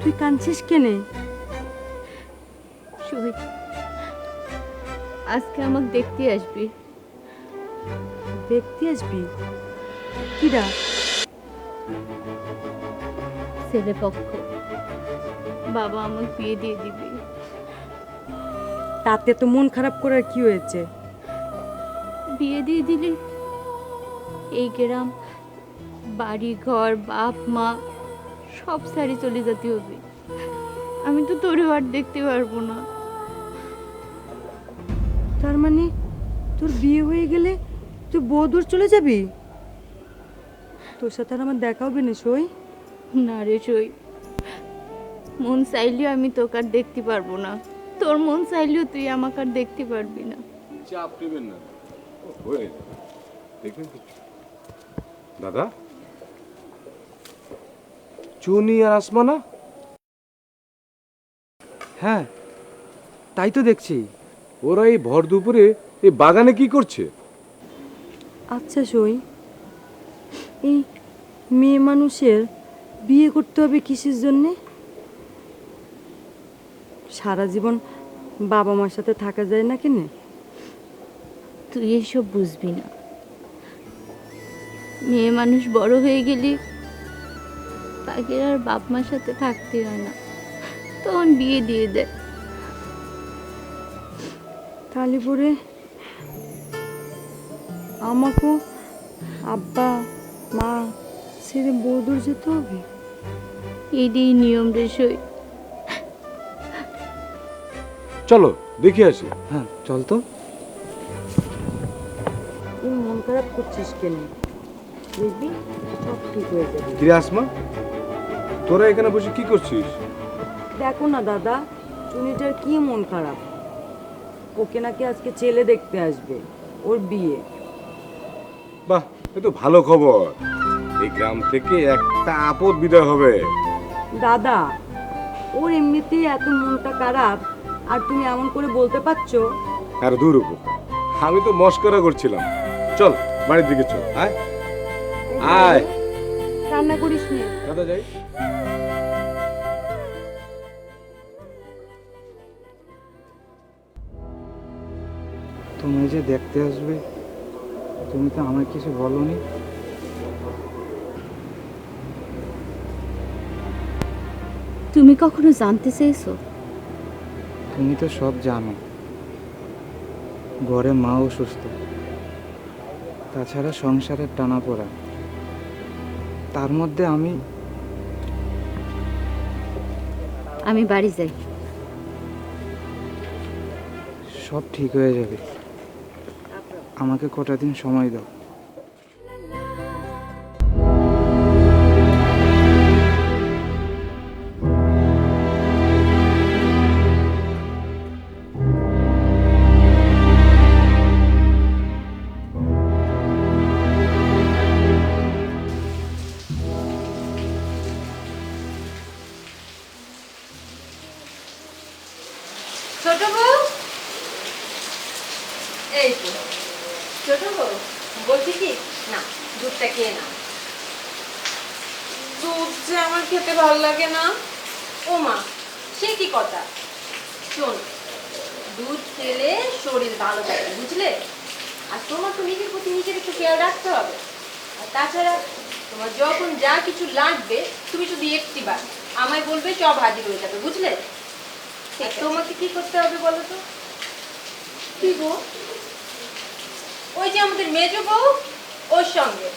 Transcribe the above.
তুই কাঁদছিস কেনে? শহীদ, আজকে আমাকে দেখতে আসবি। দেখতে আসবি? কিরা? ছেলে পক্ষ। বাবা আমাকে বিয়ে দিয়ে দিবি। তাতে তো মন খারাপ করার কি হয়েছে? বিয়ে দিয়ে দিলি এই গ্রাম, বাড়ি ঘর, বাপ মা সব সারি চলে যেতে হবে। আমি তো তোরেও আর দেখতে পারবো না। তার মানে তোর বিয়ে হয়ে গেলে তুই বহুদূর চলে যাবি? তোর সাথে আর আমার দেখা হবে না সই? না রে সই, মন চাইলেও আমি তোকে আর দেখতে পারবো না। তোর মন চাইলেও তুই আমাকে আর দেখতে পারবি না। চাপ নেবেন না, হয়ে যাবে, দেখবেন কিছু। দাদা, চুনি আর আসমানা? হ্যাঁ, তাই তো দেখছি। ওরা এই ভর দুপুরে এই বাগানে কি করছে? আচ্ছা সই, এই মেয়ে মানুষের বিয়ে করতে হবে কিসের জন্যে? সারা জীবন বাবা মার সাথে থাকা যায় না কেনে? তুই এসব বুঝবি না। মেয়ে মানুষ বড় হয়ে গেলি তাকে আর বাপ মার সাথে থাকতে হয় না, তখন বিয়ে দিয়ে দেয়। তাহলে পরে আমাকেও আব্বা মা ছেড়ে বহুদূর যেতে হবে? এটাই নিয়ম রে সই। চলো দেখে আসি। হ্যাঁ, চল তো। তুই মন খারাপ করছিস কেন? দেখবি সব ঠিক হয়ে যাবে। কিরে আসমা, তোরা এখানে বসে কি করছিস? দেখো না দাদা, চুনিটার কি মন খারাপ। ওকে নাকি আজকে ছেলে দেখতে আসবে, ওর বিয়ে। বাহ, এ তো ভালো খবর। এই গ্রাম থেকে একটা আপদ বিদায় হবে। দাদা, ওর এমনিতেই এত মনটা খারাপ, আর তুমি এমন করে বলতে পারছো? আর দূর উপকার, আমি তো মস্করা করছিলাম। চল বাড়ির দিকে চল। আয় আয় রান্না করিস নি? দাদা, যাই। তুমি যে দেখতে আসবে, তুমি তো আমায় কিছু বলনি। তুমি কখনো জানতে চেয়েছো? তুমি তো সব জানো। ঘরে মা অসুস্থ, তাছাড়া সংসারের টানাপোড়া, তার মধ্যে আমি বাড়ি যাই। সব ঠিক হয়ে যাবে। আমাকে কটা দিন সময় দাও। ছোট বউ, এই তো ছোট বউ, বলছি কি না, দুধটা খেয়ে না। দুধ যে আমার খেতে ভালো লাগে না। ও মা, সে কি কথা? শোন, দুধ খেলে শরীর ভালো থাকে, বুঝলে? আর তোমার তো নিজের প্রতি নিজের একটু খেয়াল রাখতে হবে। আর তাছাড়া তোমার যখন যা কিছু লাগবে তুমি শুধু একটি বার আমায় বলবে, সব হাজির হয়ে যাবে, বুঝলে? আর তোমাকে কি করতে হবে বলো তো? কি গো? ওই যে আমাদের মেজো বউ, ওর সঙ্গে